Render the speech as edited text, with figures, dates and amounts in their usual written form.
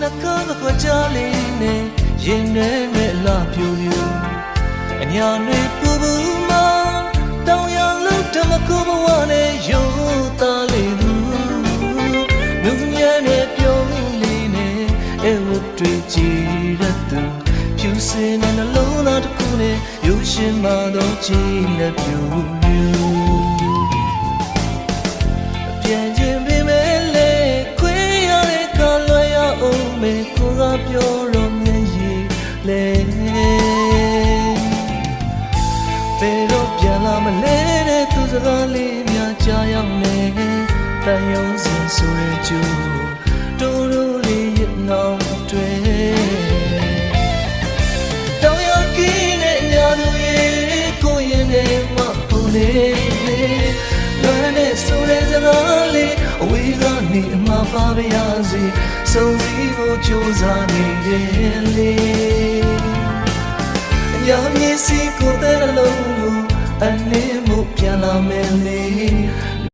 နှကားကကြားလေးနဲ့ရင်ထဲနဲ့လာပြူပြူအညာတွေပူပူမှတောင်ရလုံးဓမ္မကိုဘဝနဲ့ရိုးသားလေးသူနုညံ့နဲ့ပြုံးလေးနဲ့အဲဝတ်တွေကြည်ရသူဖြူစင်တဲ့နှလုံးသားတစ်ခုနဲ့ရုပ်ရှင်မှတော့ကြည်လက်ပြူပြူပြန်ခြင်းပေမဲ့လေခွေးရတဲ့ကလွယ်ရအောင်မေကိုကပြောတော့မျက်ရည်လေဘယ်တော့ပြန်လာမလဲတဲ့သူစကားလေးများကြားရောက်နေတန်ရုံးစင်ဆိုရကျူတိုးတိုးလေးရနောက်တွေတောင်ရကင်းနဲ့ညာသူရဲ့ကိုရင်နဲ့မဟုတ်လေလွမ်းနဲ့ဆိုတဲ့စကားလေးအဝေးကနေအမှားပါပါရစေစုံစည်းဖို့ကြိုးစားနေတယ်လေညာမျက်စိကိုတဲ့လုံးကိုအလင်းမှုပြန်လာမယ်လေ